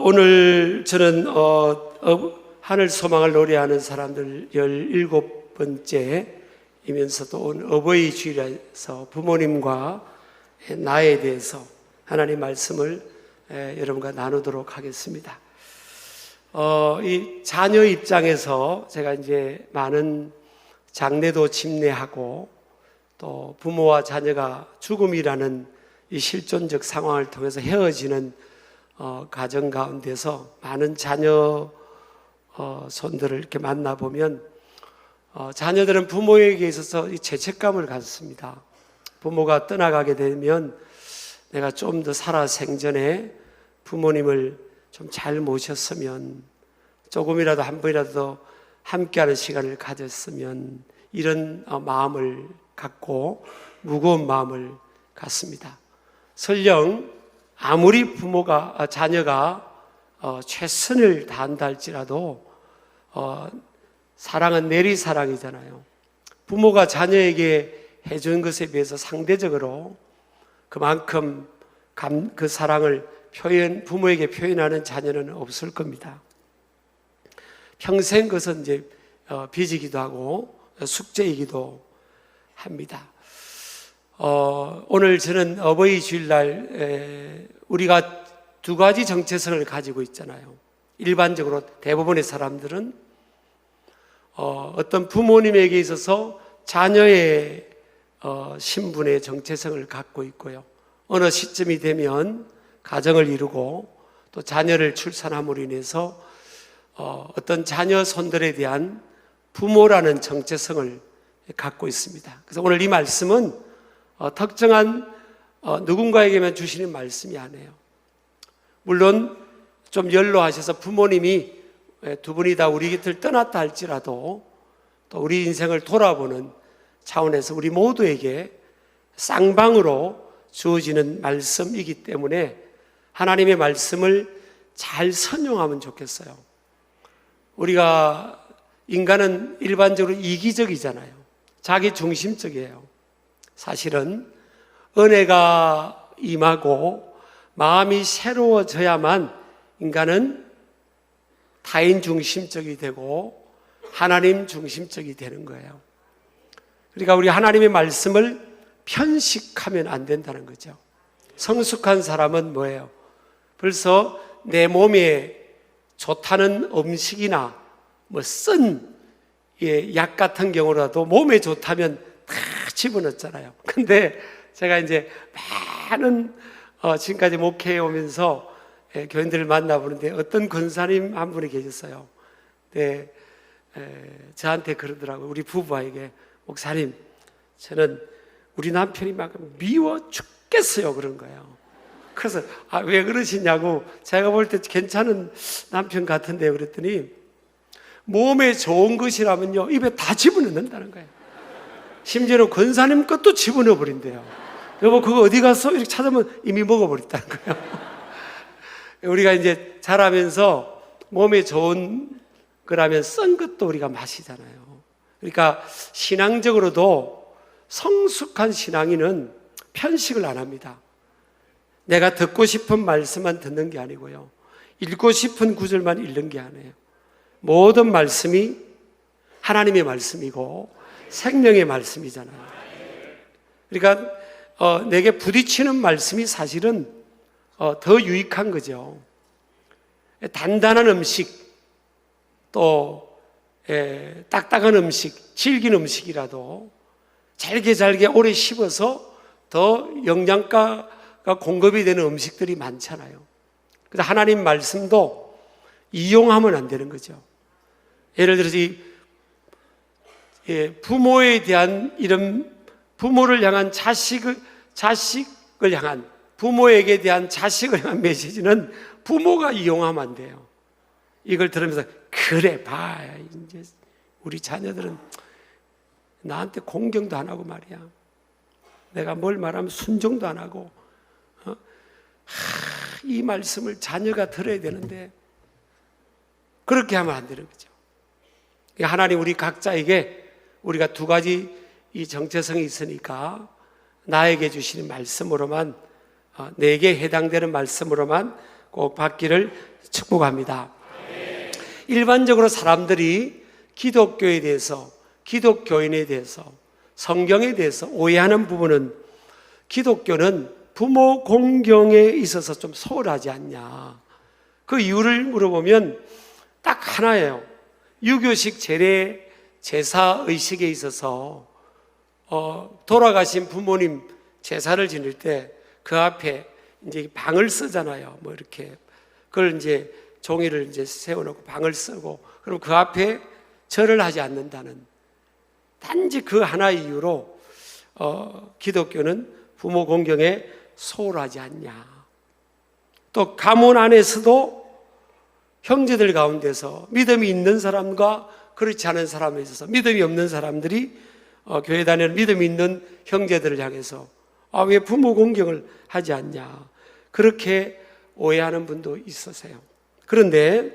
오늘 저는 하늘 소망을 노래하는 사람들 17번째이면서도 오늘 어버이 주일에서 부모님과 나에 대해서 하나님 말씀을 여러분과 나누도록 하겠습니다. 이 자녀 입장에서 제가 이제 많은 장례도 집례하고 또 부모와 자녀가 죽음이라는 이 실존적 상황을 통해서 헤어지는 가정 가운데서 많은 자녀 손들을 이렇게 만나보면 자녀들은 부모에게 있어서 이 죄책감을 갖습니다. 부모가 떠나가게 되면 내가 좀 더 살아 생전에 부모님을 좀 잘 모셨으면, 조금이라도 한 번이라도 더 함께하는 시간을 가졌으면, 이런 마음을 갖고 무거운 마음을 갖습니다. 설령 아무리 자녀가 최선을 다한다 할지라도 사랑은 내리사랑이잖아요. 부모가 자녀에게 해준 것에 비해서 상대적으로 그만큼 그 사랑을 부모에게 표현하는 자녀는 없을 겁니다. 평생 그것은 이제 빚이기도 하고 숙제이기도 합니다. 오늘 저는 어버이 주일날 우리가 두 가지 정체성을 가지고 있잖아요. 일반적으로 대부분의 사람들은 어떤 부모님에게 있어서 자녀의 신분의 정체성을 갖고 있고요. 어느 시점이 되면 가정을 이루고 또 자녀를 출산함으로 인해서 어떤 자녀 손들에 대한 부모라는 정체성을 갖고 있습니다. 그래서 오늘 이 말씀은 특정한 누군가에게만 주시는 말씀이 아니에요. 물론 좀 연로하셔서 부모님이 두 분이 다 우리 곁을 떠났다 할지라도 또 우리 인생을 돌아보는 차원에서 우리 모두에게 쌍방으로 주어지는 말씀이기 때문에 하나님의 말씀을 잘 선용하면 좋겠어요. 우리가 인간은 일반적으로 이기적이잖아요. 자기 중심적이에요. 사실은 은혜가 임하고 마음이 새로워져야만 인간은 타인 중심적이 되고 하나님 중심적이 되는 거예요. 그러니까 우리 하나님의 말씀을 편식하면 안 된다는 거죠. 성숙한 사람은 뭐예요? 벌써 내 몸에 좋다는 음식이나 쓴 약 같은 경우라도 몸에 좋다면 다 집어넣었잖아요. 근데 제가 이제 많은 지금까지 목회해 오면서 교인들을 만나보는데 어떤 권사님 한 분이 계셨어요. 네, 저한테 그러더라고요. 우리 부부에게, 목사님, 저는 우리 남편이 막 미워 죽겠어요, 그런 거예요. 그래서 왜 그러시냐고, 제가 볼 때 괜찮은 남편 같은데요 그랬더니 몸에 좋은 것이라면요 입에 다 집어넣는다는 거예요. 심지어는 권사님 것도 집어넣어 버린대요. 여보 그거 어디 갔어? 이렇게 찾으면 이미 먹어버렸다는 거예요. 우리가 이제 자라면서 몸에 좋은 거라면 쓴 것도 우리가 마시잖아요. 그러니까 신앙적으로도 성숙한 신앙인은 편식을 안 합니다. 내가 듣고 싶은 말씀만 듣는 게 아니고요, 읽고 싶은 구절만 읽는 게 아니에요. 모든 말씀이 하나님의 말씀이고 생명의 말씀이잖아요. 그러니까 내게 부딪히는 말씀이 사실은 더 유익한 거죠. 단단한 음식, 또 딱딱한 음식, 질긴 음식이라도 잘게 오래 씹어서 더 영양가가 공급이 되는 음식들이 많잖아요. 그래서 하나님 말씀도 이용하면 안 되는 거죠. 예를 들어서 부모에 대한 이런 부모를 향한 자식을 향한, 부모에게 대한 자식을 향한 메시지는 부모가 이용하면 안 돼요. 이걸 들으면서 그래 봐야 이제 우리 자녀들은 나한테 공경도 안 하고 말이야, 내가 뭘 말하면 순종도 안 하고 이 말씀을 자녀가 들어야 되는데 그렇게 하면 안 되는 거죠. 하나님 우리 각자에게 우리가 두 가지 이 정체성이 있으니까 나에게 주시는 말씀으로만, 내게 해당되는 말씀으로만 꼭 받기를 축복합니다. 일반적으로 사람들이 기독교에 대해서, 기독교인에 대해서, 성경에 대해서 오해하는 부분은 기독교는 부모 공경에 있어서 좀 소홀하지 않냐. 그 이유를 물어보면 딱 하나예요. 유교식 재래 제사 의식에 있어서 돌아가신 부모님 제사를 지낼 때 그 앞에 이제 방을 쓰잖아요. 뭐 이렇게 그걸 이제 종이를 이제 세워놓고 방을 쓰고, 그럼 그 앞에 절을 하지 않는다는 단지 그 하나의 이유로 기독교는 부모 공경에 소홀하지 않냐. 또 가문 안에서도 형제들 가운데서 믿음이 있는 사람과 그렇지 않은 사람에 있어서 믿음이 없는 사람들이 교회 다니는 믿음이 있는 형제들을 향해서 왜 부모 공경을 하지 않냐, 그렇게 오해하는 분도 있으세요. 그런데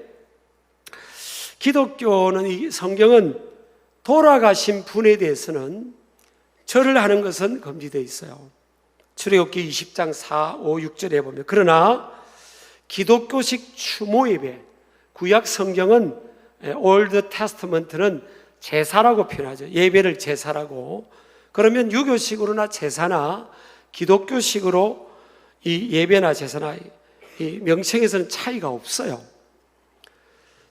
기독교는, 이 성경은 돌아가신 분에 대해서는 절을 하는 것은 금지되어 있어요. 출애굽기 20장 4, 5, 6절에 보면, 그러나 기독교식 추모 예배, 구약 성경은 올드 테스트먼트는 제사라고 표현하죠. 예배를 제사라고. 그러면 유교식으로나 제사나 기독교식으로 이 예배나 제사나 이 명칭에서는 차이가 없어요.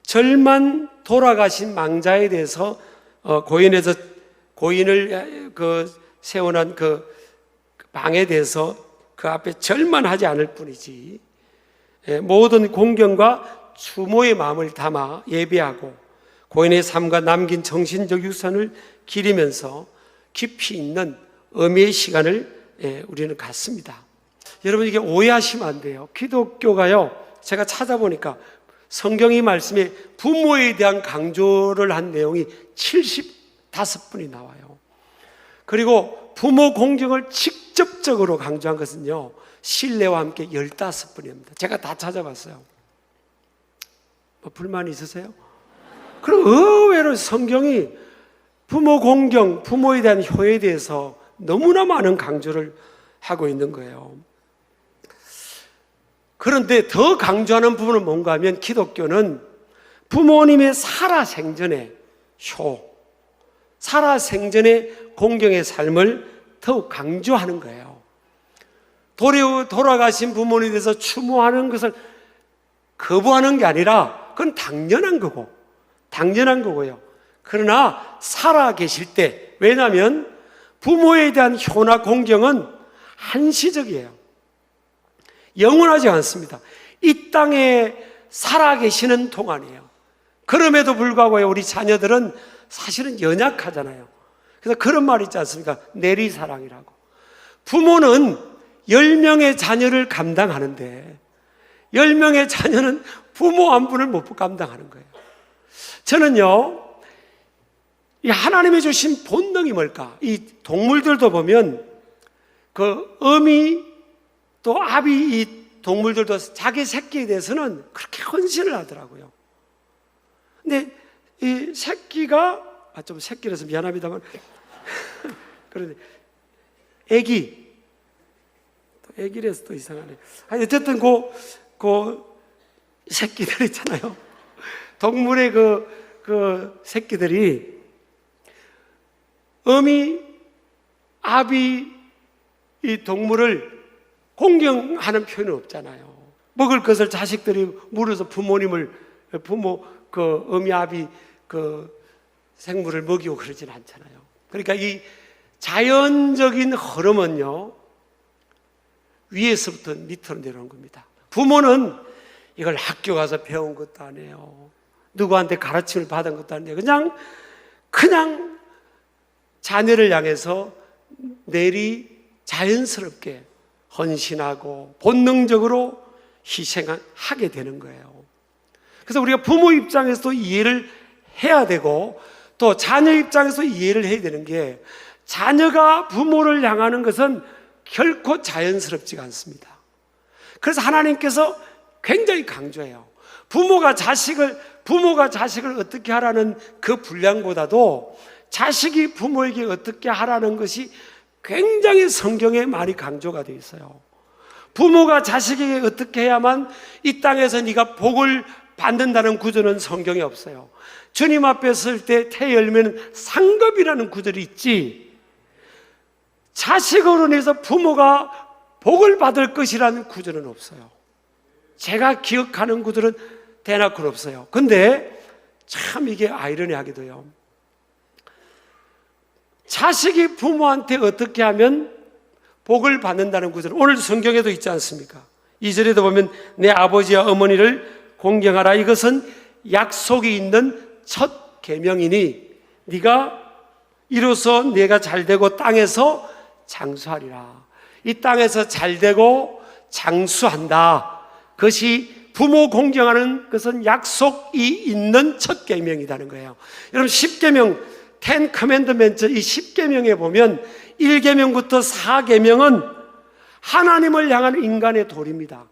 절만 돌아가신 망자에 대해서 고인을 세워놓은 그 방에 대해서 그 앞에 절만 하지 않을 뿐이지, 모든 공경과 추모의 마음을 담아 예배하고 고인의 삶과 남긴 정신적 유산을 기리면서 깊이 있는 의미의 시간을 우리는 갖습니다. 여러분, 이게 오해하시면 안 돼요. 기독교가요, 제가 찾아보니까 성경이 말씀에 부모에 대한 강조를 한 내용이 75분이 나와요. 그리고 부모 공경을 직접적으로 강조한 것은요, 신뢰와 함께 15분입니다. 제가 다 찾아봤어요. 뭐 불만이 있으세요? 그럼 의외로 성경이 부모 공경, 부모에 대한 효에 대해서 너무나 많은 강조를 하고 있는 거예요. 그런데 더 강조하는 부분은 뭔가 하면, 기독교는 부모님의 살아생전의 효, 살아생전의 공경의 삶을 더욱 강조하는 거예요. 돌아가신 부모님에 대해서 추모하는 것을 거부하는 게 아니라 그건 당연한 거고요. 그러나 살아 계실 때, 왜냐하면 부모에 대한 효나 공경은 한시적이에요. 영원하지 않습니다. 이 땅에 살아 계시는 동안이에요. 그럼에도 불구하고 우리 자녀들은 사실은 연약하잖아요. 그래서 그런 말 있지 않습니까? 내리사랑이라고. 부모는 10명의 자녀를 감당하는데 10명의 자녀는 부모 한 분을 못 감당하는 거예요. 저는요, 이 하나님이 주신 본능이 뭘까? 이 동물들도 보면 그 어미 또 아비, 이 동물들도 자기 새끼에 대해서는 그렇게 헌신을 하더라고요. 근데 이 새끼가 좀 새끼라서 미안합니다만 그런데 애기라서 또 이상하네. 아니, 어쨌든 그 새끼들 있잖아요. 동물의 그 새끼들이 어미, 아비, 이 동물을 공경하는 표현은 없잖아요. 먹을 것을 자식들이 물어서 어미, 아비, 생물을 먹이고 그러진 않잖아요. 그러니까 이 자연적인 흐름은요, 위에서부터 밑으로 내려오는 겁니다. 부모는 이걸 학교 가서 배운 것도 아니에요. 누구한테 가르침을 받은 것도 아니에요. 그냥 자녀를 향해서 자연스럽게 헌신하고 본능적으로 희생하게 되는 거예요. 그래서 우리가 부모 입장에서도 이해를 해야 되고, 또 자녀 입장에서 이해를 해야 되는 게, 자녀가 부모를 향하는 것은 결코 자연스럽지가 않습니다. 그래서 하나님께서 굉장히 강조해요. 부모가 자식을 어떻게 하라는 그 분량보다도 자식이 부모에게 어떻게 하라는 것이 굉장히 성경에 많이 강조가 되어 있어요. 부모가 자식에게 어떻게 해야만 이 땅에서 네가 복을 받는다는 구절은 성경에 없어요. 주님 앞에 설 때 태 열면 상급이라는 구절이 있지, 자식으로 인해서 부모가 복을 받을 것이라는 구절은 없어요. 제가 기억하는 구절은 대낮은 없어요. 근데 참 이게 아이러니하게도요, 자식이 부모한테 어떻게 하면 복을 받는다는 구절은 오늘 성경에도 있지 않습니까? 2절에도 보면 내 아버지와 어머니를 공경하라. 이것은 약속이 있는 첫 계명이니 네가 이로써 내가 잘되고 땅에서 장수하리라. 이 땅에서 잘되고 장수한다. 그것이 부모 공경하는 것은 약속이 있는 첫 계명이라는 거예요. 여러분 10계명, 10 커맨드먼트, 이 10계명에 보면 1계명부터 4계명은 하나님을 향한 인간의 도리입니다.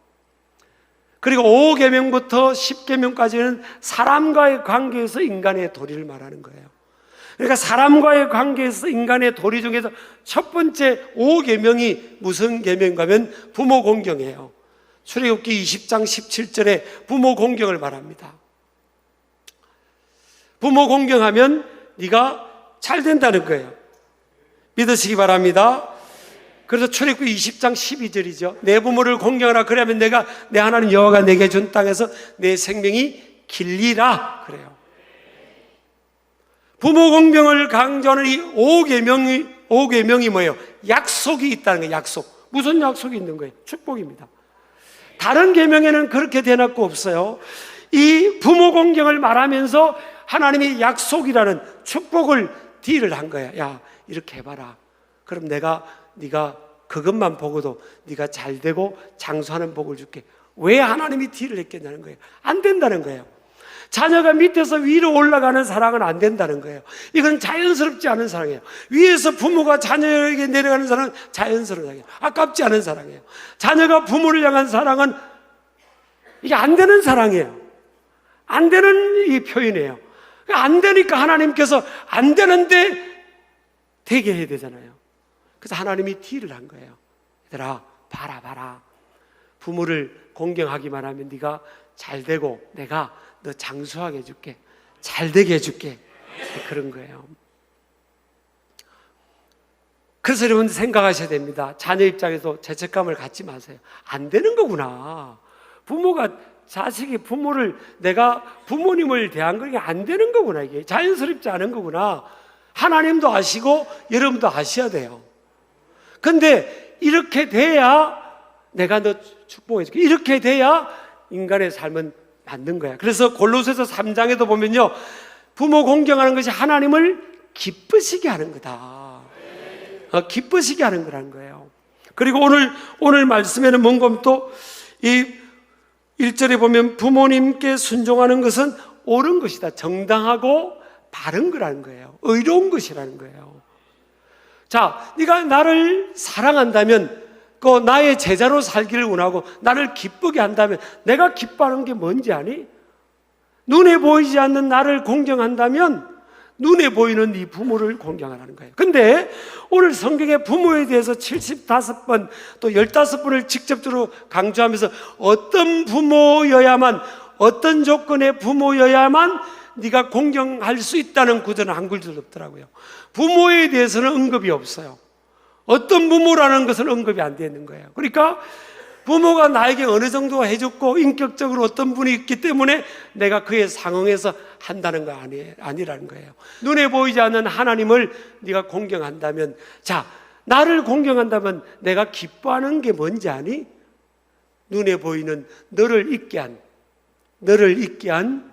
그리고 5계명부터 10계명까지는 사람과의 관계에서 인간의 도리를 말하는 거예요. 그러니까 사람과의 관계에서 인간의 도리 중에서 첫 번째 5계명이 무슨 계명인가 하면 부모 공경이에요. 출애굽기 20장 17절에 부모 공경을 말합니다. 부모 공경하면 네가 잘 된다는 거예요. 믿으시기 바랍니다. 그래서 출애굽기 20장 12절이죠. 내 부모를 공경하라. 그러면 내가 내 하나님 여호와가 내게 준 땅에서 내 생명이 길리라 그래요. 부모 공경을 강조하는 이 5계명이 뭐예요? 약속이 있다는 거예요. 약속. 무슨 약속이 있는 거예요? 축복입니다. 다른 계명에는 그렇게 대놓고 없어요. 이 부모 공경을 말하면서 하나님이 약속이라는 축복을 딜을 한 거야. 야, 이렇게 해봐라. 그럼 네가 그것만 보고도 네가 잘 되고 장수하는 복을 줄게. 왜 하나님이 딜을 했겠냐는 거예요. 안 된다는 거예요. 자녀가 밑에서 위로 올라가는 사랑은 안 된다는 거예요. 이건 자연스럽지 않은 사랑이에요. 위에서 부모가 자녀에게 내려가는 사랑은 자연스러운 사랑이에요. 아깝지 않은 사랑이에요. 자녀가 부모를 향한 사랑은 이게 안 되는 사랑이에요. 안 되는 이 표현이에요. 안 되니까 하나님께서 안 되는데 되게 해야 되잖아요. 그래서 하나님이 딜을 한 거예요. 얘들아, 봐라. 부모를 공경하기만 하면 네가 잘 되고 내가 너 장수하게 해줄게. 잘 되게 해줄게. 그런 거예요. 그래서 여러분 생각하셔야 됩니다. 자녀 입장에서 죄책감을 갖지 마세요. 안 되는 거구나. 자식이 부모를, 내가 부모님을 대한 거 이게 안 되는 거구나. 이게 자연스럽지 않은 거구나. 하나님도 아시고 여러분도 아셔야 돼요. 근데 이렇게 돼야 내가 너 축복해 줄게. 이렇게 돼야 인간의 삶은 맞는 거야. 그래서 골로새서 3장에도 보면요, 부모 공경하는 것이 하나님을 기쁘시게 하는 거다. 기쁘시게 하는 거라는 거예요. 그리고 오늘 말씀에는 뭔가 또 이 1절에 보면 부모님께 순종하는 것은 옳은 것이다. 정당하고 바른 거라는 거예요. 의로운 것이라는 거예요. 자, 네가 나를 사랑한다면, 그 나의 제자로 살기를 원하고 나를 기쁘게 한다면, 내가 기뻐하는 게 뭔지 아니? 눈에 보이지 않는 나를 공경한다면 눈에 보이는 네 부모를 공경하라는 거예요. 근데 오늘 성경에 부모에 대해서 75번 또 15번을 직접적으로 강조하면서 어떤 부모여야만, 어떤 조건의 부모여야만 네가 공경할 수 있다는 구절은 한 구절도 없더라고요. 부모에 대해서는 언급이 없어요. 어떤 부모라는 것은 언급이 안 되는 거예요. 그러니까 부모가 나에게 어느 정도 해줬고 인격적으로 어떤 분이 있기 때문에 내가 그에 상응해서 한다는 거 아니라는 거예요. 눈에 보이지 않는 하나님을 네가 공경한다면, 자, 나를 공경한다면 내가 기뻐하는 게 뭔지 아니? 눈에 보이는 너를 잊게 한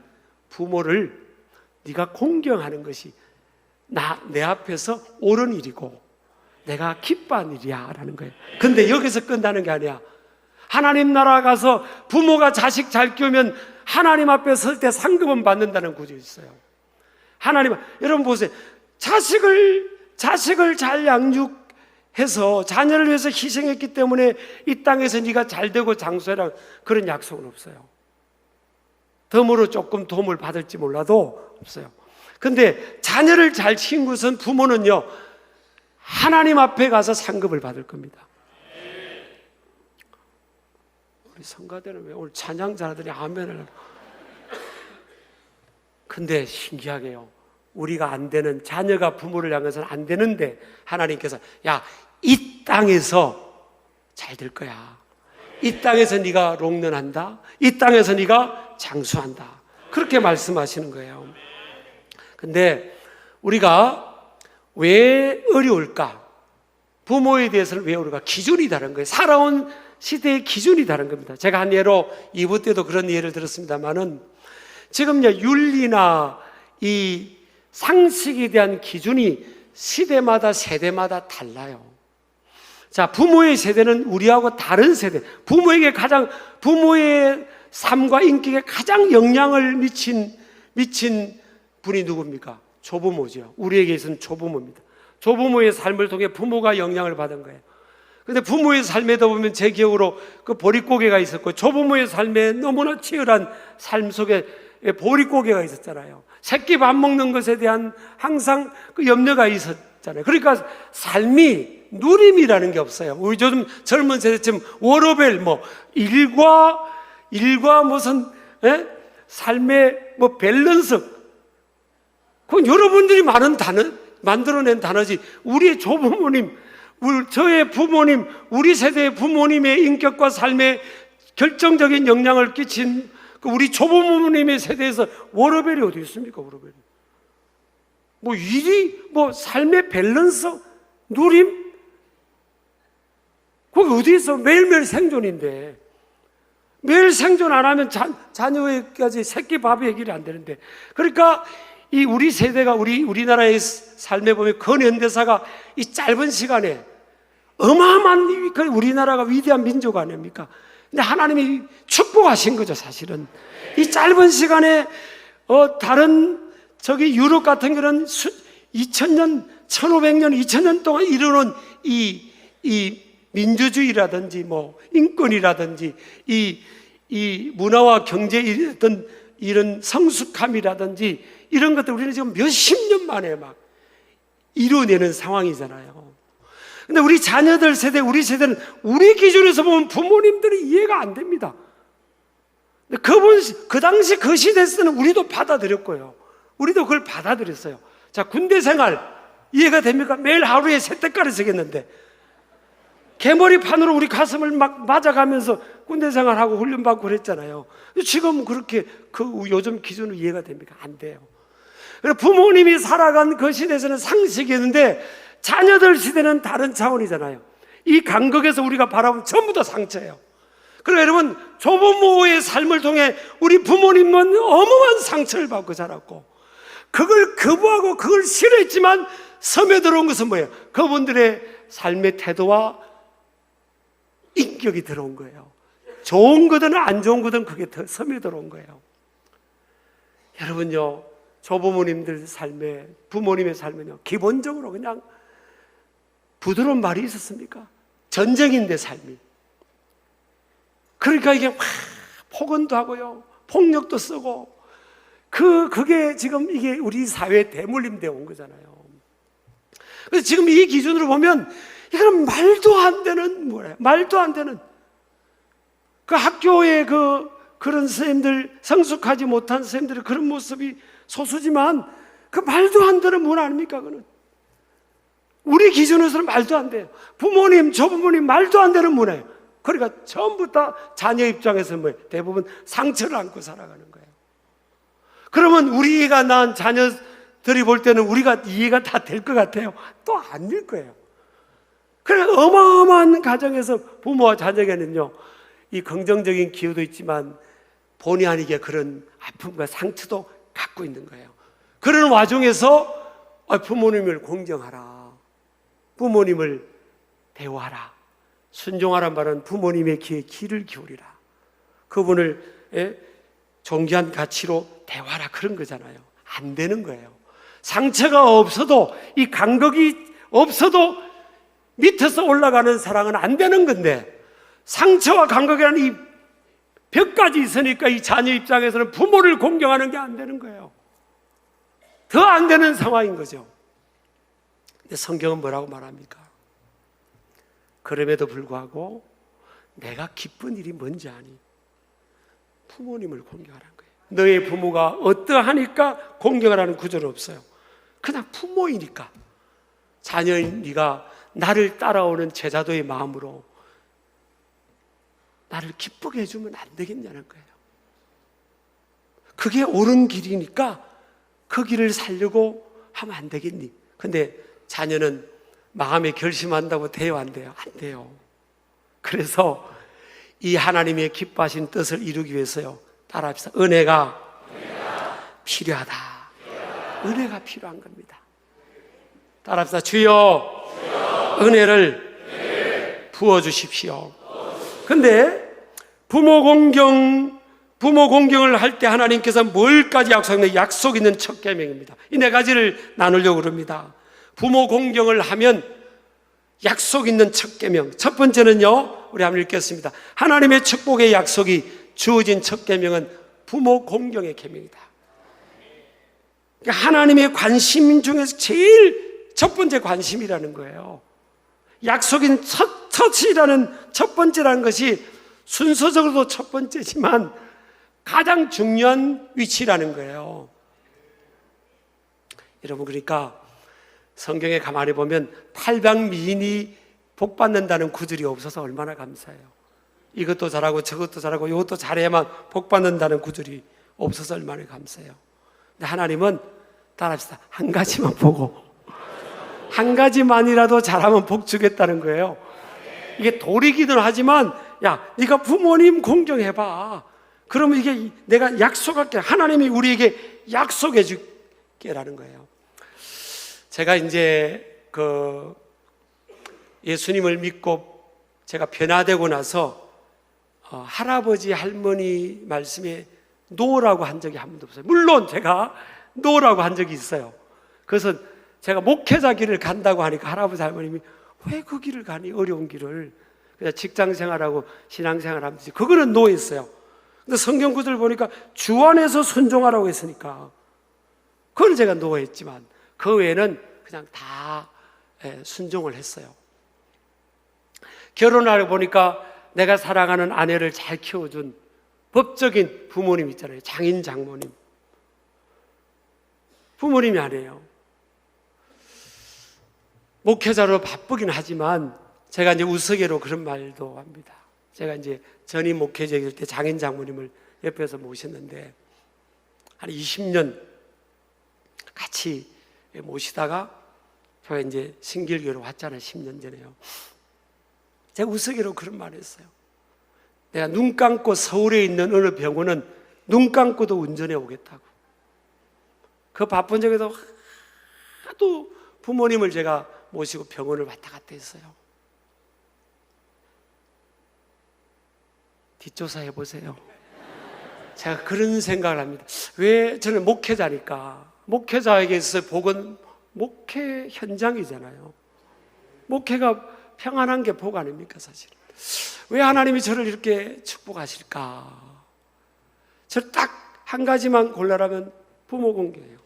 부모를 네가 공경하는 것이 내 앞에서 옳은 일이고 내가 기뻐한 일이야 라는 거예요. 근데 여기서 끝나는 게 아니야. 하나님 나라 가서 부모가 자식 잘 키우면 하나님 앞에 설 때 상급은 받는다는 구절이 있어요. 여러분 보세요. 자식을 잘 양육해서 자녀를 위해서 희생했기 때문에 이 땅에서 네가 잘 되고 장수해라, 그런 약속은 없어요. 덤으로 조금 도움을 받을지 몰라도 없어요. 근데 자녀를 잘 키운 것은 부모는요, 하나님 앞에 가서 상급을 받을 겁니다. 우리 성가대는 왜 오늘 찬양자들이 아멘을. 근데 신기하게요, 우리가 안 되는, 자녀가 부모를 향해서는 안 되는데 하나님께서 야, 이 땅에서 잘 될 거야. 이 땅에서 네가 롱런한다. 이 땅에서 네가 장수한다. 그렇게 말씀하시는 거예요. 근데 우리가 왜 어려울까? 부모에 대해서는 왜 우리가 기준이 다른 거예요. 살아온 시대의 기준이 다른 겁니다. 제가 한 예로 2부 때도 그런 예를 들었습니다만은 지금 윤리나 이 상식에 대한 기준이 시대마다 세대마다 달라요. 자, 부모의 세대는 우리하고 다른 세대. 부모의 삶과 인격에 가장 영향을 미친 분이 누굽니까? 조부모죠. 우리에게 있어서는 조부모입니다. 조부모의 삶을 통해 부모가 영향을 받은 거예요. 근데 부모의 삶에도 보면 제 기억으로 그 보릿고개가 있었고, 조부모의 삶에 너무나 치열한 삶 속에 보릿고개가 있었잖아요. 새끼 밥 먹는 것에 대한 항상 그 염려가 있었잖아요. 그러니까 삶이 누림이라는 게 없어요. 우리 요즘 젊은 세대쯤 워러벨, 일과 무슨, 삶의 밸런스. 그건 여러분들이 만들어낸 단어지. 우리의 조부모님, 저의 부모님, 우리 세대의 부모님의 인격과 삶에 결정적인 영향을 끼친 우리 조부모님의 세대에서 워러벨이 어디 있습니까? 워러벨이. 삶의 밸런스, 누림? 그게 어디 있어? 매일매일 생존인데. 매일 생존 안 하면 자녀에게까지 새끼 밥이 해결이 안 되는데. 그러니까 이 우리 세대가 우리나라의 삶에 보면 근현대사가 이 짧은 시간에 어마어마한, 우리나라가 위대한 민족 아닙니까? 근데 하나님이 축복하신 거죠, 사실은. 이 짧은 시간에 다른 유럽 같은 경우는 2000년, 1500년, 2000년 동안 이루는 이 민주주의라든지 인권이라든지 이 문화와 경제의 어떤 이런 성숙함이라든지 이런 것들 우리는 지금 몇십 년 만에 막 이루어내는 상황이잖아요. 근데 우리 자녀들 세대, 우리 세대는 우리 기준에서 보면 부모님들이 이해가 안 됩니다. 근데 그 당시 그 시대에서는 우리도 받아들였고요. 우리도 그걸 받아들였어요. 자, 군대 생활 이해가 됩니까? 매일 하루에 새때까지 쓰겠는데 개머리판으로 우리 가슴을 막 맞아가면서 군대 생활하고 훈련받고 그랬잖아요. 지금 그렇게 요즘 기준으로 이해가 됩니까? 안 돼요. 부모님이 살아간 그 시대에서는 상식이었는데 자녀들 시대는 다른 차원이잖아요. 이 간극에서 우리가 바라보면 전부 다 상처예요. 그러니까 여러분, 조부모의 삶을 통해 우리 부모님은 어마어마한 상처를 받고 자랐고, 그걸 거부하고 그걸 싫어했지만 섬에 들어온 것은 뭐예요? 그분들의 삶의 태도와 인격이 들어온 거예요. 좋은 거든 안 좋은 거든 그게 섬에 들어온 거예요. 여러분요, 조부모님들 삶에, 부모님의 삶은요, 기본적으로 그냥 부드러운 말이 있었습니까? 전쟁인데 삶이. 그러니까 이게 막 폭언도 하고요, 폭력도 쓰고, 그게 지금 이게 우리 사회에 대물림되어 온 거잖아요. 그래서 지금 이 기준으로 보면 이거는 말도 안 되는 말도 안 되는 그 학교에 그런 선생님들, 성숙하지 못한 선생님들의 그런 모습이 소수지만 그 말도 안 되는 문화 아닙니까? 그는 우리 기준에서는 말도 안 돼요. 부모님, 조부모님 말도 안 되는 문화예요. 그러니까 처음부터 자녀 입장에서 대부분 상처를 안고 살아가는 거예요. 그러면 우리가 낳은 자녀들이 볼 때는 우리가 이해가 다 될 것 같아요. 또 아닐 거예요. 그러니까 어마어마한 가정에서 부모와 자녀에게는요, 이 긍정적인 기호도 있지만 본의 아니게 그런 아픔과 상처도 갖고 있는 거예요. 그런 와중에서 부모님을 공경하라, 부모님을 대우하라, 순종하란 말은 부모님의 귀에 귀를 기울이라, 그분을 존귀한 가치로 대화하라, 그런 거잖아요. 안 되는 거예요. 상처가 없어도, 이 간격이 없어도 밑에서 올라가는 사랑은 안 되는 건데, 상처와 간격이라는 이 벽까지 있으니까 이 자녀 입장에서는 부모를 공경하는 게 안 되는 거예요. 더 안 되는 상황인 거죠. 근데 성경은 뭐라고 말합니까? 그럼에도 불구하고 내가 기쁜 일이 뭔지 아니? 부모님을 공경하라는 거예요. 너의 부모가 어떠하니까 공경하라는 구절은 없어요. 그냥 부모이니까. 자녀인 네가 나를 따라오는 제자도의 마음으로 나를 기쁘게 해주면 안 되겠냐는 거예요. 그게 옳은 길이니까 그 길을 살려고 하면 안 되겠니? 근데 자녀는 마음에 결심한다고 돼요, 안 돼요? 안 돼요. 그래서 이 하나님의 기뻐하신 뜻을 이루기 위해서요, 따라합시다. 은혜가 필요하다. 은혜가 필요한 겁니다. 따라합시다. 주여, 은혜를 부어주십시오. 근데 부모 공경을 할 때 하나님께서 뭘까지 약속했냐? 약속 있는 첫 계명입니다. 이 네 가지를 나누려고 합니다. 부모 공경을 하면 약속 있는 첫 계명. 첫 번째는요, 우리 한번 읽겠습니다. 하나님의 축복의 약속이 주어진 첫 계명은 부모 공경의 계명이다. 그러니까 하나님의 관심 중에서 제일 첫 번째 관심이라는 거예요. 약속인 첫이라는 첫 번째라는 것이 순서적으로도 첫 번째지만 가장 중요한 위치라는 거예요. 여러분, 그러니까 성경에 가만히 보면 탈방미인이 복받는다는 구절이 없어서 얼마나 감사해요. 이것도 잘하고 저것도 잘하고 이것도 잘해야만 복받는다는 구절이 없어서 얼마나 감사해요. 근데 하나님은 따라합시다. 한 가지만 보고 한 가지만이라도 잘하면 복 주겠다는 거예요. 이게 도리기는 하지만 야, 네가 부모님 공경해봐. 그러면 이게 내가 약속할게. 하나님이 우리에게 약속해 줄게라는 거예요. 제가 이제 예수님을 믿고 제가 변화되고 나서 할아버지 할머니 말씀에 노라고 한 적이 한 번도 없어요. 물론 제가 노라고 한 적이 있어요. 그래서 제가 목회자 길을 간다고 하니까 할아버지 할머님이 왜 그 길을 가니? 어려운 길을. 그냥 직장 생활하고 신앙 생활하면서 그거는 노했어요. 근데 성경 구절 보니까 주 안에서 순종하라고 했으니까 그건 제가 노했지만 그 외에는 그냥 다 순종을 했어요. 결혼하고 보니까 내가 사랑하는 아내를 잘 키워준 법적인 부모님 있잖아요. 장인 장모님. 부모님이 아니에요. 목회자로 바쁘긴 하지만 제가 이제 우스개로 그런 말도 합니다. 제가 이제 전임 목회자일 때 장인 장모님을 옆에서 모셨는데 한 20년 같이 모시다가 제가 이제 신길교로 왔잖아요. 10년 전에요. 제가 우스개로 그런 말을 했어요. 내가 눈 감고 서울에 있는 어느 병원은 눈 감고도 운전해 오겠다고. 그 바쁜 적에도 하도 부모님을 제가 모시고 병원을 왔다 갔다 했어요. 뒷조사 해보세요. 제가 그런 생각을 합니다. 왜 저는 목회자니까 목회자에게 있어서 복은 목회 현장이잖아요. 목회가 평안한 게 복 아닙니까 사실. 왜 하나님이 저를 이렇게 축복하실까? 저 딱 한 가지만 골라라면 부모 공경이에요.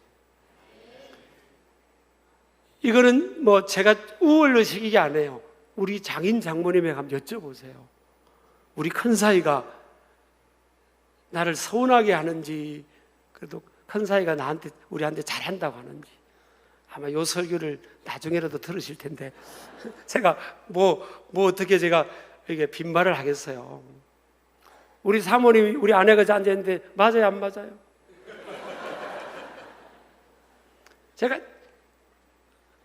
이거는 뭐 제가 우월의식 이게 아니에요. 우리 장인 장모님에게 한번 여쭤보세요. 우리 큰사이가 나를 서운하게 하는지 그래도 큰사이가 우리한테 잘한다고 하는지 아마 요 설교를 나중에라도 들으실 텐데 제가 뭐 어떻게 제가 이게 빈말을 하겠어요. 우리 사모님이 우리 아내가 앉아있는데 맞아요 안 맞아요? 제가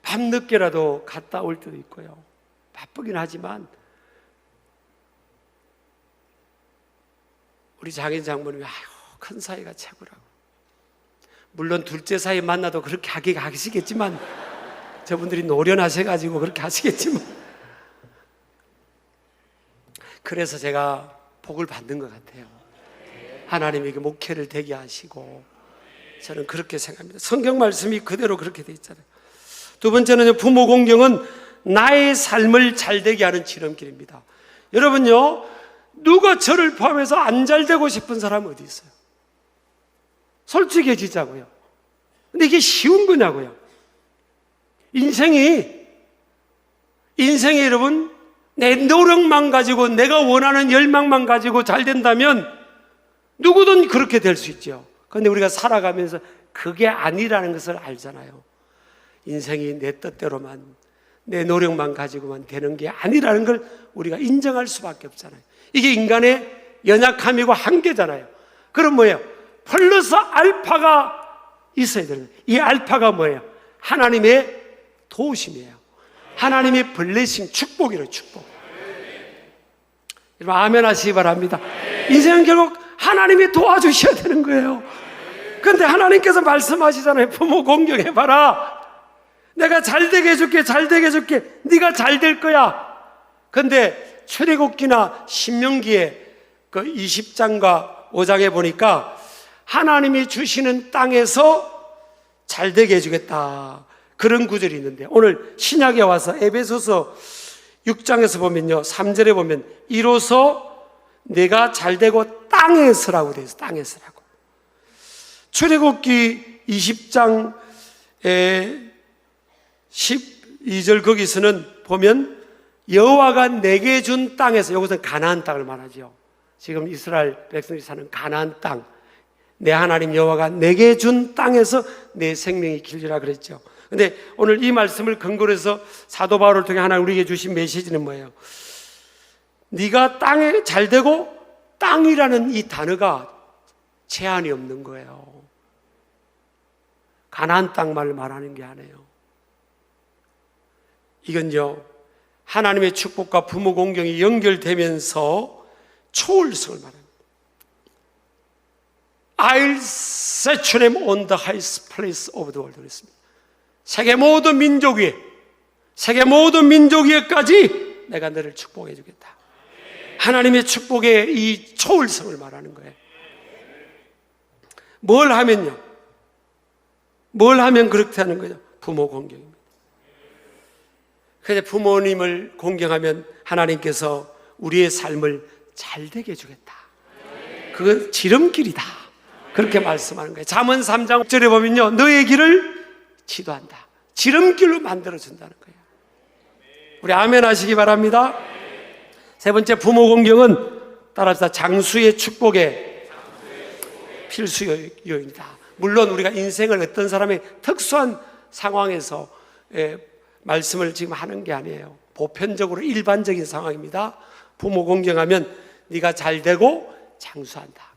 밤늦게라도 갔다 올 때도 있고요. 바쁘긴 하지만 우리 장인 장모님이 아유 큰 사이가 최고라고. 물론 둘째 사이 만나도 그렇게 하시겠지만 저분들이 노련하셔가지고 그렇게 하시겠지만 그래서 제가 복을 받는 것 같아요. 하나님에게 목회를 되게 하시고 저는 그렇게 생각합니다. 성경 말씀이 그대로 그렇게 돼 있잖아요. 두 번째는 부모 공경은 나의 삶을 잘되게 하는 지름길입니다. 여러분요, 누가 저를 포함해서 안 잘되고 싶은 사람 어디 있어요? 솔직해지자고요. 근데 이게 쉬운 거냐고요. 인생이 여러분 내 노력만 가지고 내가 원하는 열망만 가지고 잘 된다면 누구든 그렇게 될 수 있죠. 그런데 우리가 살아가면서 그게 아니라는 것을 알잖아요. 인생이 내 뜻대로만 내 노력만 가지고만 되는 게 아니라는 걸 우리가 인정할 수밖에 없잖아요. 이게 인간의 연약함이고 한계잖아요. 그럼 뭐예요? 플러스 알파가 있어야 되는 거예요. 이 알파가 뭐예요? 하나님의 도우심이에요. 하나님의 블레싱, 축복이래요. 축복. 여러분 아멘 하시기 바랍니다. 인생은 결국 하나님이 도와주셔야 되는 거예요. 그런데 하나님께서 말씀하시잖아요. 부모 공경해봐라. 내가 잘되게 해줄게, 잘되게 해줄게. 네가 잘 될 거야. 그런데 출애굽기나 신명기에 그 20장과 5장에 보니까 하나님이 주시는 땅에서 잘되게 해주겠다, 그런 구절이 있는데, 오늘 신약에 와서 에베소서 6장에서 보면요, 3절에 보면 이로써 내가 잘되고 땅에서라고 되어 있어요. 땅에서라고. 출애굽기 20장 12절 거기서는 보면 여호와가 내게 준 땅에서, 이것은 가나안 땅을 말하죠. 지금 이스라엘 백성들이 사는 가나안 땅, 내 하나님 여호와가 내게 준 땅에서 내 생명이 길리라 그랬죠. 근데 오늘 이 말씀을 근거로 해서 사도 바울을 통해 하나님 우리에게 주신 메시지는 뭐예요? 네가 땅에 잘되고, 땅이라는 이 단어가 제한이 없는 거예요. 가나안 땅만을 말하는 게 아니에요. 이건요, 하나님의 축복과 부모 공경이 연결되면서 초월성을 말합니다. I'll set you on the highest place of the world 그랬습니다. 세계 모든 민족 위에, 세계 모든 민족 위에까지 내가 너를 축복해 주겠다. 하나님의 축복의 이 초월성을 말하는 거예요. 뭘 하면요? 뭘 하면 그렇게 하는 거죠? 부모 공경입니다. 그래서 부모님을 공경하면 하나님께서 우리의 삶을 잘되게 해주겠다. 그건 지름길이다. 그렇게 말씀하는 거예요. 잠언 3장 6절에 보면요, 너의 길을 지도한다. 지름길로 만들어준다는 거예요. 우리 아멘 하시기 바랍니다. 세 번째, 부모 공경은 따라서 장수의 축복의 필수 요인이다. 물론 우리가 인생을 어떤 사람의 특수한 상황에서 말씀을 지금 하는 게 아니에요. 보편적으로 일반적인 상황입니다. 부모 공경하면 네가 잘 되고 장수한다.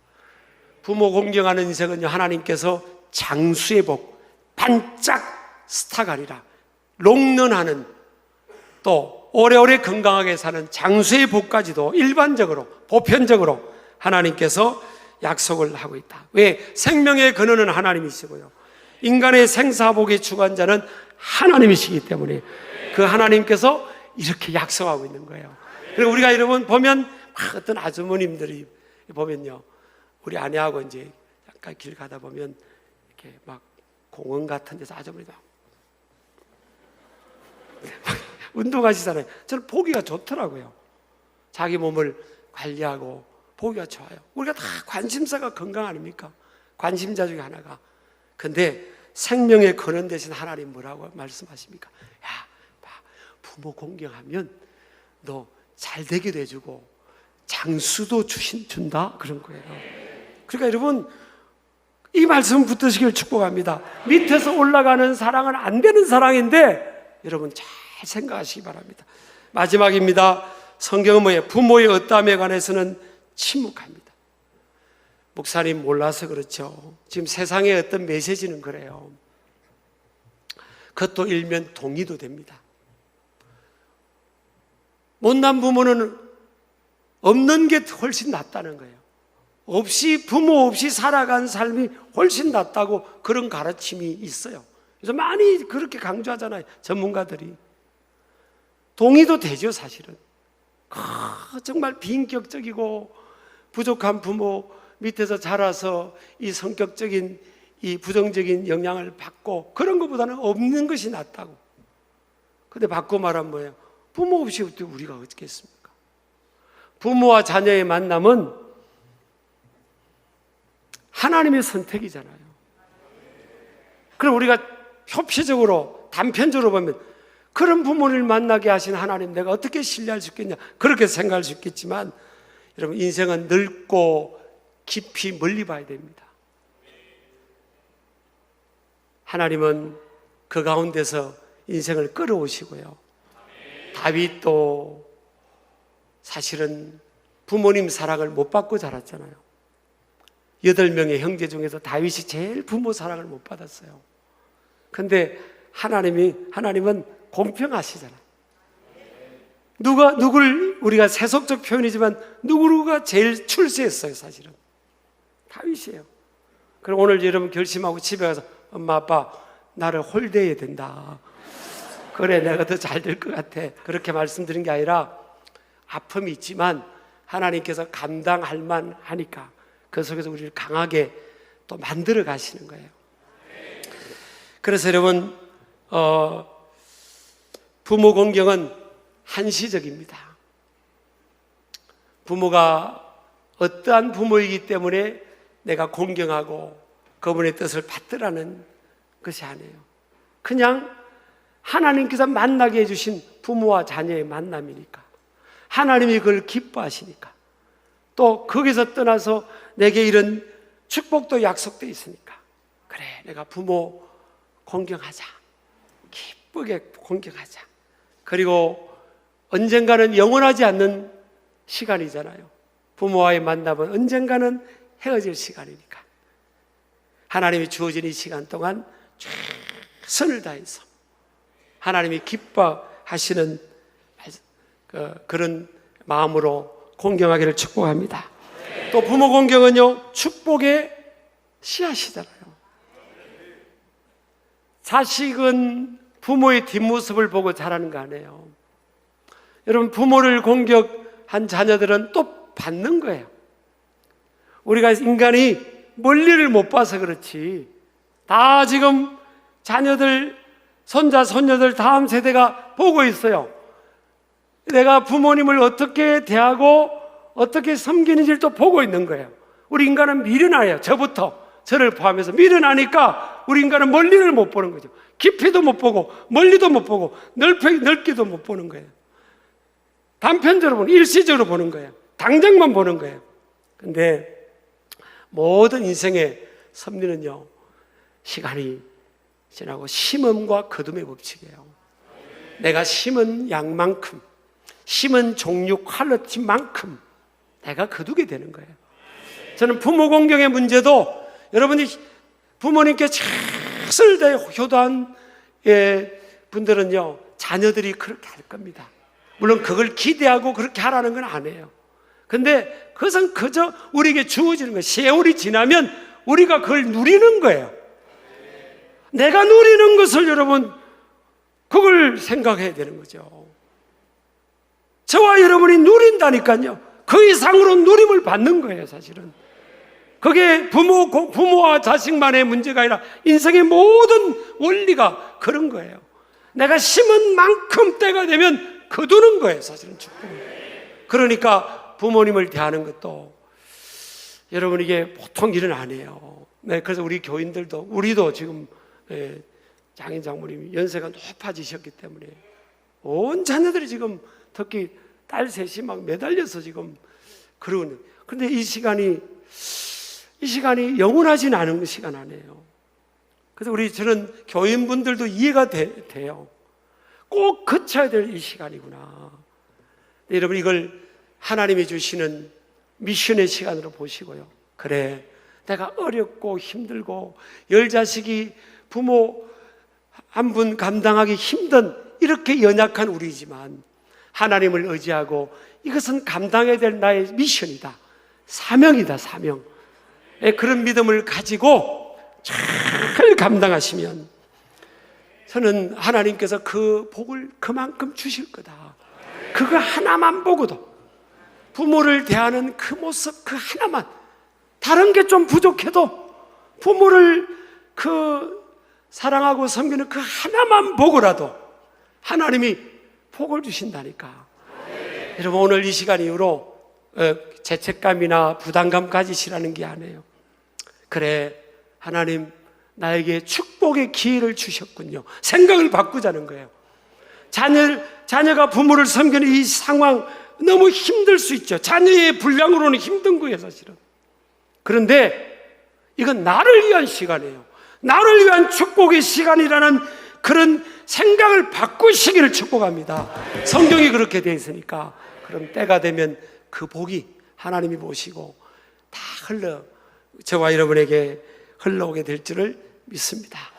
부모 공경하는 인생은요, 하나님께서 장수의 복, 반짝 스타가 아니라 롱런하는, 또 오래오래 건강하게 사는 장수의 복까지도 일반적으로, 보편적으로 하나님께서 약속을 하고 있다. 왜? 생명의 근원은 하나님이시고요, 인간의 생사복의 주관자는 하나님이시기 때문에 그 하나님께서 이렇게 약속하고 있는 거예요. 그리고 우리가 여러분 보면 어떤 아주머님들이 보면요, 우리 아내하고 이제 약간 길 가다 보면 이렇게 막 공원 같은 데서 아주머니가 운동하시잖아요. 저는 보기가 좋더라고요. 자기 몸을 관리하고 보기가 좋아요. 우리가 다 관심사가 건강 아닙니까? 관심자 중에 하나가. 근데 생명의 근원 되신 하나님 뭐라고 말씀하십니까? 야, 부모 공경하면 너 잘되기도 해주고 장수도 준다, 그런 거예요. 그러니까 여러분, 이 말씀 붙드시길 축복합니다. 밑에서 올라가는 사랑은 안 되는 사랑인데 여러분 잘 생각하시기 바랍니다. 마지막입니다. 성경은 뭐예요? 부모의 어떠함에 관해서는 침묵합니다. 목사님 몰라서 그렇죠. 지금 세상의 어떤 메시지는 그래요. 그것도 일면 동의도 됩니다. 못난 부모는 없는 게 훨씬 낫다는 거예요. 부모 없이 살아간 삶이 훨씬 낫다고 그런 가르침이 있어요. 그래서 많이 그렇게 강조하잖아요, 전문가들이. 동의도 되죠, 사실은. 정말 비인격적이고 부족한 부모 밑에서 자라서 이 성격적인, 이 부정적인 영향을 받고 그런 것보다는 없는 것이 낫다고. 근데 바꿔 말하면 뭐예요? 부모 없이 어떻게 우리가 어떻겠습니까? 부모와 자녀의 만남은 하나님의 선택이잖아요. 그럼 우리가 표피적으로, 단편적으로 보면 그런 부모를 만나게 하신 하나님 내가 어떻게 신뢰할 수 있겠냐, 그렇게 생각할 수 있겠지만 여러분, 인생은 넓고 깊이 멀리 봐야 됩니다. 하나님은 그 가운데서 인생을 끌어오시고요. 다윗도 사실은 부모님 사랑을 못 받고 자랐잖아요. 8명의 형제 중에서 다윗이 제일 부모 사랑을 못 받았어요. 근데 하나님은 공평하시잖아요. 누굴 우리가 세속적 표현이지만 누구가 제일 출세했어요, 사실은? 다윗이에요. 그럼 오늘 여러분 결심하고 집에 가서 엄마 아빠 나를 홀대해야 된다. 그래, 내가 더 잘 될 것 같아. 그렇게 말씀드린 게 아니라 아픔이 있지만 하나님께서 감당할 만하니까 그 속에서 우리를 강하게 또 만들어 가시는 거예요. 그래서 여러분, 부모 공경은 한시적입니다. 부모가 어떠한 부모이기 때문에 내가 공경하고 그분의 뜻을 받으라는 것이 아니에요. 그냥 하나님께서 만나게 해주신 부모와 자녀의 만남이니까, 하나님이 그걸 기뻐하시니까, 또 거기서 떠나서 내게 이런 축복도 약속되어 있으니까, 그래, 내가 부모 공경하자, 기쁘게 공경하자. 그리고 언젠가는 영원하지 않는 시간이잖아요. 부모와의 만남은 언젠가는 헤어질 시간이니까 하나님이 주어진 이 시간 동안 최선을 다해서 하나님이 기뻐하시는 그런 마음으로 공경하기를 축복합니다. 또 부모 공경은요, 축복의 씨앗이잖아요. 자식은 부모의 뒷모습을 보고 자라는 거 아니에요. 여러분, 부모를 공격한 자녀들은 또 받는 거예요. 우리가 인간이 멀리를 못 봐서 그렇지, 다 지금 자녀들, 손자, 손녀들 다음 세대가 보고 있어요. 내가 부모님을 어떻게 대하고 어떻게 섬기는지를 또 보고 있는 거예요. 우리 인간은 미련해요. 저를 포함해서 미련하니까 우리 인간은 멀리를 못 보는 거죠. 깊이도 못 보고 멀리도 못 보고 넓기도 못 보는 거예요. 단편적으로 일시적으로 보는 거예요. 당장만 보는 거예요. 근데 모든 인생의 섭리는요, 시간이 지나고 심음과 거둠의 법칙이에요. 내가 심은 양만큼, 심은 종류 퀄리티만큼 내가 거두게 되는 거예요. 저는 부모 공경의 문제도 여러분이 부모님께 최선을 다해 효도한 분들은요, 자녀들이 그렇게 할 겁니다. 물론 그걸 기대하고 그렇게 하라는 건 아니에요. 근데 그것은 그저 우리에게 주어지는 거예요. 세월이 지나면 우리가 그걸 누리는 거예요. 내가 누리는 것을 여러분, 그걸 생각해야 되는 거죠. 저와 여러분이 누린다니까요. 그 이상으로 누림을 받는 거예요, 사실은. 그게 부모와 자식만의 문제가 아니라 인생의 모든 원리가 그런 거예요. 내가 심은 만큼 때가 되면 거두는 거예요, 사실은 축복을. 그러니까 부모님을 대하는 것도 여러분, 이게 보통 일은 아니에요. 네, 그래서 우리 교인들도, 우리도 지금 장인 장모님이 연세가 높아지셨기 때문에 온 자녀들이 지금 특히 딸 셋이 막 매달려서 지금 그러는. 근데 이 시간이 영원하진 않은 시간 아니에요. 그래서 저는 교인분들도 이해가 돼요. 꼭 거쳐야 될 이 시간이구나. 여러분, 이걸 하나님이 주시는 미션의 시간으로 보시고요. 그래, 내가 어렵고 힘들고 10자식이 부모 한 분 감당하기 힘든 이렇게 연약한 우리지만 하나님을 의지하고 이것은 감당해야 될 나의 미션이다, 사명이다, 사명. 그런 믿음을 가지고 잘 감당하시면 저는 하나님께서 그 복을 그만큼 주실 거다. 그거 하나만 보고도, 부모를 대하는 그 모습 그 하나만, 다른 게 좀 부족해도 부모를 사랑하고 섬기는 그 하나만 보고라도 하나님이 복을 주신다니까. 여러분, 오늘 이 시간 이후로 죄책감이나 부담감 가지시라는 게 아니에요. 그래, 하나님 나에게 축복의 기회를 주셨군요. 생각을 바꾸자는 거예요. 자녀가 부모를 섬기는 이 상황 너무 힘들 수 있죠. 자녀의 분량으로는 힘든 거예요, 사실은. 그런데 이건 나를 위한 시간이에요. 나를 위한 축복의 시간이라는 그런 생각을 바꾸시기를 축복합니다. 성경이 그렇게 되어 있으니까. 그럼 때가 되면 그 복이 하나님이 보시고 다 저와 여러분에게 흘러오게 될 줄을 믿습니다.